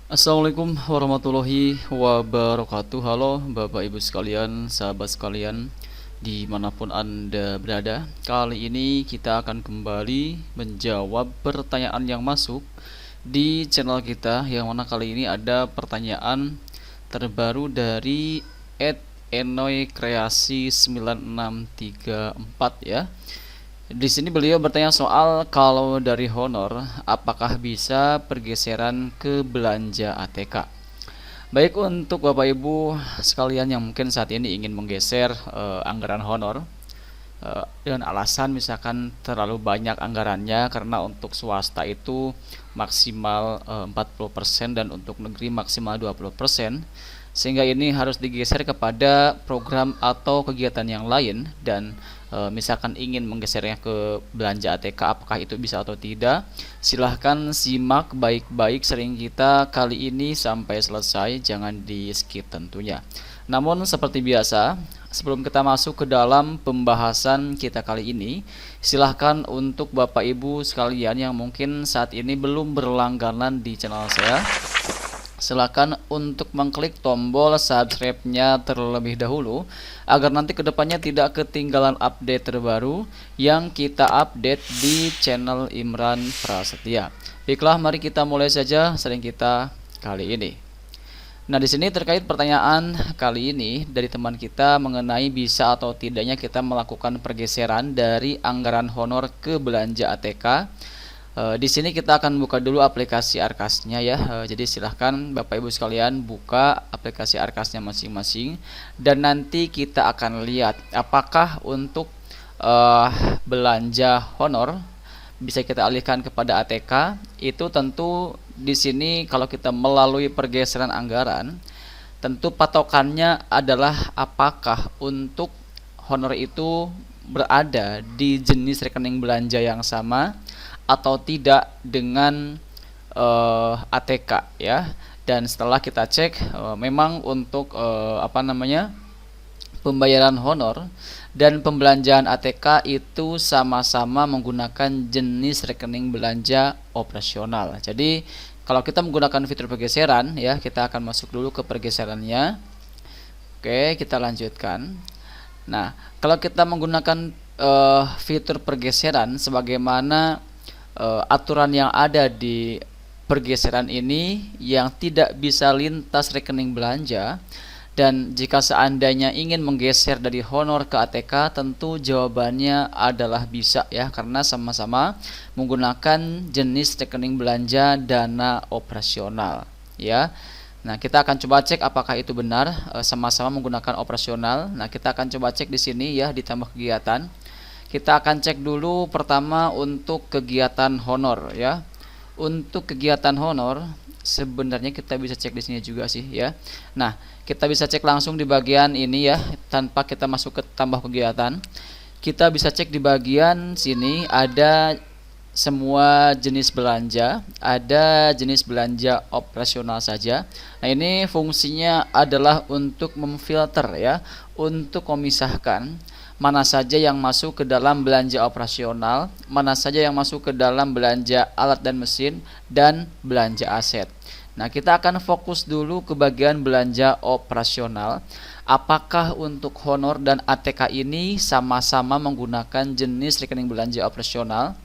Assalamualaikum warahmatullahi wabarakatuh. Halo Bapak Ibu sekalian, sahabat sekalian, dimanapun Anda berada. Kali ini kita akan kembali menjawab pertanyaan yang masuk di channel kita, yang mana kali ini ada pertanyaan terbaru dari @enoy kreasi 9634 ya. Di sini beliau bertanya soal kalau dari honor, apakah bisa pergeseran ke belanja ATK? Baik, untuk Bapak Ibu sekalian yang mungkin saat ini ingin menggeser anggaran honor dengan alasan misalkan terlalu banyak anggarannya, karena untuk swasta itu maksimal 40% dan untuk negeri maksimal 20%, sehingga ini harus digeser kepada program atau kegiatan yang lain. Dan misalkan ingin menggesernya ke belanja ATK, apakah itu bisa atau tidak? Silahkan simak baik-baik sering kita kali ini sampai selesai, jangan di skip tentunya. Namun seperti biasa, sebelum kita masuk ke dalam pembahasan kita kali ini, silahkan untuk Bapak Ibu sekalian yang mungkin saat ini belum berlangganan di channel saya, silakan untuk mengklik tombol subscribe-nya terlebih dahulu, agar nanti kedepannya tidak ketinggalan update terbaru yang kita update di channel Imran Prasetya. Baiklah, mari kita mulai saja sering kita kali ini. Nah, di sini terkait pertanyaan kali ini dari teman kita mengenai bisa atau tidaknya kita melakukan pergeseran dari anggaran honor ke belanja ATK. Di sini kita akan buka dulu aplikasi Arkasnya ya. Jadi silahkan Bapak Ibu sekalian buka aplikasi Arkasnya masing-masing, dan nanti kita akan lihat apakah untuk belanja honor bisa kita alihkan kepada ATK. Itu tentu di sini kalau kita melalui pergeseran anggaran, tentu patokannya adalah apakah untuk honor itu berada di jenis rekening belanja yang sama atau tidak dengan ATK ya. Dan setelah kita cek, memang untuk pembayaran honor dan pembelanjaan ATK itu sama-sama menggunakan jenis rekening belanja operasional. Jadi kalau kita menggunakan fitur pergeseran ya, kita akan masuk dulu ke pergeserannya. Oke, kita lanjutkan. Nah, kalau kita menggunakan fitur pergeseran sebagaimana aturan yang ada di pergeseran ini, yang tidak bisa lintas rekening belanja, dan jika seandainya ingin menggeser dari honor ke ATK, tentu jawabannya adalah bisa ya, karena sama-sama menggunakan jenis rekening belanja dana operasional ya. Nah, kita akan coba cek apakah itu benar sama-sama menggunakan operasional. Nah, kita akan coba cek di sini ya, ditambah kegiatan. Kita akan cek dulu pertama untuk kegiatan honor ya. Untuk kegiatan honor sebenarnya kita bisa cek di sini juga sih ya. Nah, kita bisa cek langsung di bagian ini ya, tanpa kita masuk ke tambah kegiatan. Kita bisa cek di bagian sini ada semua jenis belanja, ada jenis belanja operasional saja. Nah, ini fungsinya adalah untuk memfilter ya, untuk memisahkan mana saja yang masuk ke dalam belanja operasional, mana saja yang masuk ke dalam belanja alat dan mesin, dan belanja aset. Nah, kita akan fokus dulu ke bagian belanja operasional. Apakah untuk honor dan ATK ini sama-sama menggunakan jenis rekening belanja operasional?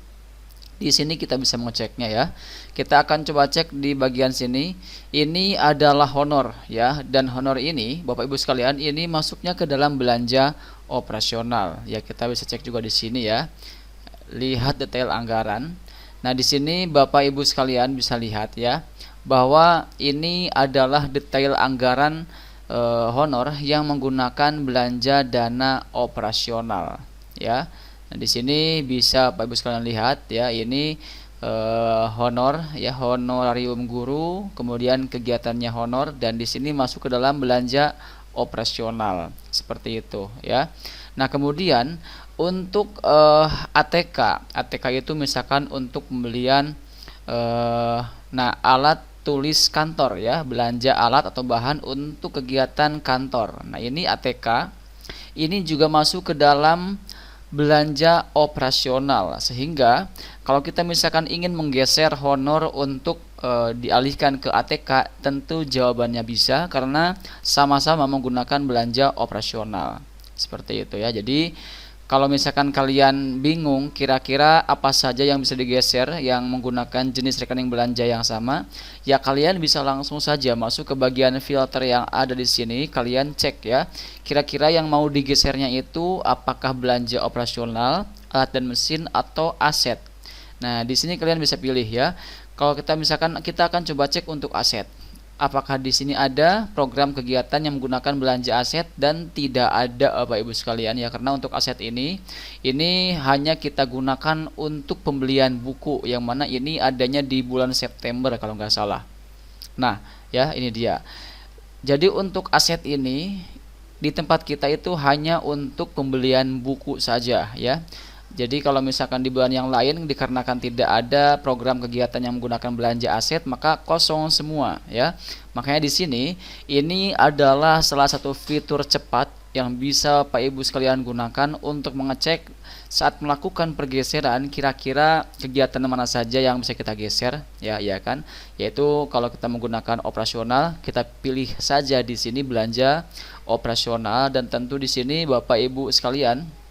Di sini kita bisa mengeceknya ya. Kita akan coba cek di bagian sini. Ini adalah honor ya, dan honor ini Bapak Ibu sekalian ini masuknya ke dalam belanja operasional. Ya, kita bisa cek juga di sini ya. Lihat detail anggaran. Nah, di sini Bapak Ibu sekalian bisa lihat ya, bahwa ini adalah detail anggaran honor yang menggunakan belanja dana operasional ya. Nah, di sini bisa Bapak Ibu sekalian lihat ya, ini honor ya, honorarium guru, kemudian kegiatannya honor, dan di sini masuk ke dalam belanja operasional seperti itu ya. Nah, kemudian untuk ATK itu misalkan untuk pembelian alat tulis kantor ya, belanja alat atau bahan untuk kegiatan kantor. Nah, ini ATK ini juga masuk ke dalam belanja operasional, sehingga kalau kita misalkan ingin menggeser honor untuk dialihkan ke ATK? Tentu jawabannya bisa, karena sama-sama menggunakan belanja operasional. Seperti itu ya. Jadi kalau misalkan kalian bingung kira-kira apa saja yang bisa digeser yang menggunakan jenis rekening belanja yang sama, ya kalian bisa langsung saja masuk ke bagian filter yang ada di sini. Kalian cek ya, kira-kira yang mau digesernya itu apakah belanja operasional, alat dan mesin, atau aset. Nah, di sini kalian bisa pilih ya. Kalau kita misalkan kita akan coba cek untuk aset. Apakah di sini ada program kegiatan yang menggunakan belanja aset? Dan tidak ada Bapak Ibu sekalian ya, karena untuk aset ini hanya kita gunakan untuk pembelian buku, yang mana ini adanya di bulan September kalau nggak salah. Nah ya, ini dia. Jadi untuk aset ini di tempat kita itu hanya untuk pembelian buku saja ya. Jadi kalau misalkan di bulan yang lain dikarenakan tidak ada program kegiatan yang menggunakan belanja aset, maka kosong semua ya. Makanya di sini ini adalah salah satu fitur cepat yang bisa Pak Ibu sekalian gunakan untuk mengecek saat melakukan pergeseran kira-kira kegiatan mana saja yang bisa kita geser ya kan. Yaitu kalau kita menggunakan operasional, kita pilih saja di sini belanja operasional, dan tentu di sini Bapak Ibu sekalian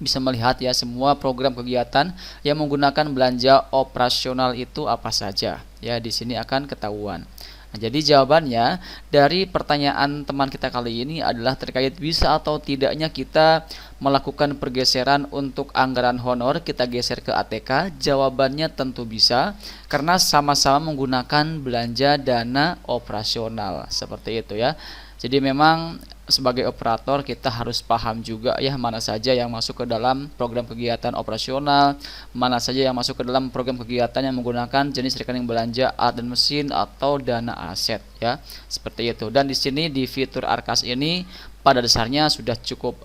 bisa melihat ya semua program kegiatan yang menggunakan belanja operasional itu apa saja ya, di sini akan ketahuan. Nah, jadi jawabannya dari pertanyaan teman kita kali ini adalah terkait bisa atau tidaknya kita melakukan pergeseran untuk anggaran honor, kita geser ke ATK. Jawabannya tentu bisa, karena sama-sama menggunakan belanja dana operasional, seperti itu ya. Jadi memang sebagai operator kita harus paham juga ya mana saja yang masuk ke dalam program kegiatan operasional, mana saja yang masuk ke dalam program kegiatan yang menggunakan jenis rekening belanja alat dan mesin atau dana aset ya. Seperti itu. Dan di sini di fitur Arkas ini pada dasarnya sudah cukup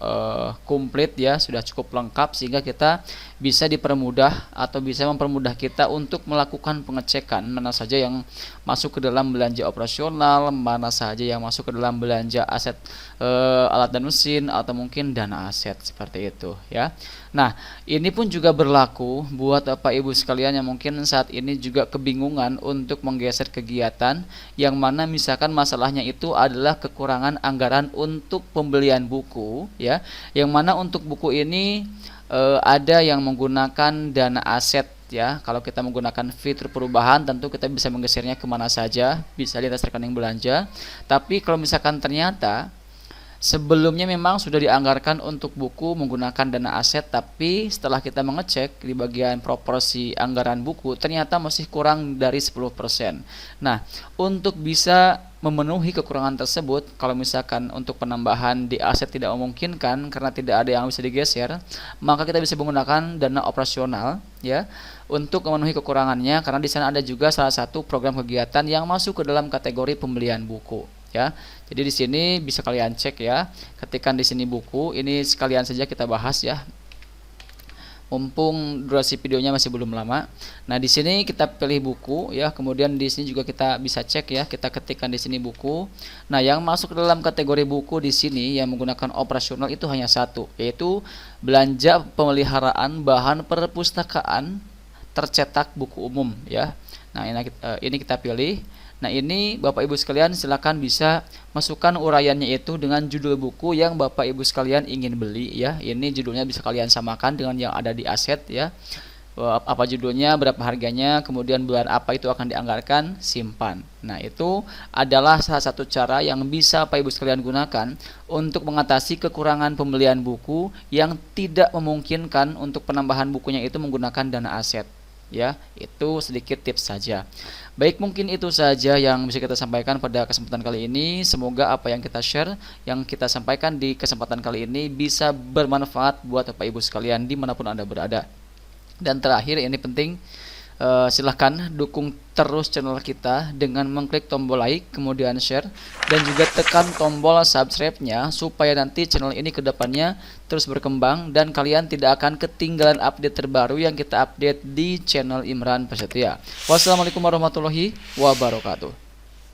komplit ya, sudah cukup lengkap, sehingga kita bisa dipermudah atau bisa mempermudah kita untuk melakukan pengecekan mana saja yang masuk ke dalam belanja operasional, mana saja yang masuk ke dalam belanja aset alat dan mesin, atau mungkin dana aset, seperti itu ya. Nah, ini pun juga berlaku buat Bapak Ibu sekalian yang mungkin saat ini juga kebingungan untuk menggeser kegiatan, yang mana misalkan masalahnya itu adalah kekurangan anggaran untuk pembelian buku ya, yang mana untuk buku ini ada yang menggunakan dana aset ya. Kalau kita menggunakan fitur perubahan, tentu kita bisa menggesernya kemana saja, bisa di atas rekening belanja. Tapi kalau misalkan ternyata sebelumnya memang sudah dianggarkan untuk buku menggunakan dana aset, tapi setelah kita mengecek di bagian proporsi anggaran buku ternyata masih kurang dari 10%. Nah, untuk bisa memenuhi kekurangan tersebut, kalau misalkan untuk penambahan di aset tidak memungkinkan karena tidak ada yang bisa digeser, maka kita bisa menggunakan dana operasional ya untuk memenuhi kekurangannya, karena di sana ada juga salah satu program kegiatan yang masuk ke dalam kategori pembelian buku ya. Jadi di sini bisa kalian cek ya, ketikkan di sini buku, ini sekalian saja kita bahas ya, mumpung durasi videonya masih belum lama. Nah, di sini kita pilih buku ya, kemudian di sini juga kita bisa cek ya, kita ketikkan di sini buku. Nah, yang masuk ke dalam kategori buku di sini yang menggunakan operasional itu hanya satu, yaitu belanja pemeliharaan bahan perpustakaan tercetak buku umum ya. Nah, ini kita pilih. Nah, ini Bapak Ibu sekalian silakan bisa masukkan uraiannya itu dengan judul buku yang Bapak Ibu sekalian ingin beli ya. Ini judulnya bisa kalian samakan dengan yang ada di aset ya. Apa judulnya, berapa harganya, kemudian bulan apa itu akan dianggarkan, simpan. Nah, itu adalah salah satu cara yang bisa Bapak Ibu sekalian gunakan untuk mengatasi kekurangan pembelian buku yang tidak memungkinkan untuk penambahan bukunya itu menggunakan dana aset. Ya, itu sedikit tips saja. Baik, mungkin itu saja yang bisa kita sampaikan pada kesempatan kali ini. Semoga apa yang kita share, yang kita sampaikan di kesempatan kali ini bisa bermanfaat buat Bapak Ibu sekalian dimanapun Anda berada. Dan terakhir, ini penting, silahkan dukung terus channel kita dengan mengklik tombol like, kemudian share, dan juga tekan tombol subscribe-nya supaya nanti channel ini kedepannya terus berkembang dan kalian tidak akan ketinggalan update terbaru yang kita update di channel Imran Prasetya. Wassalamualaikum warahmatullahi wabarakatuh.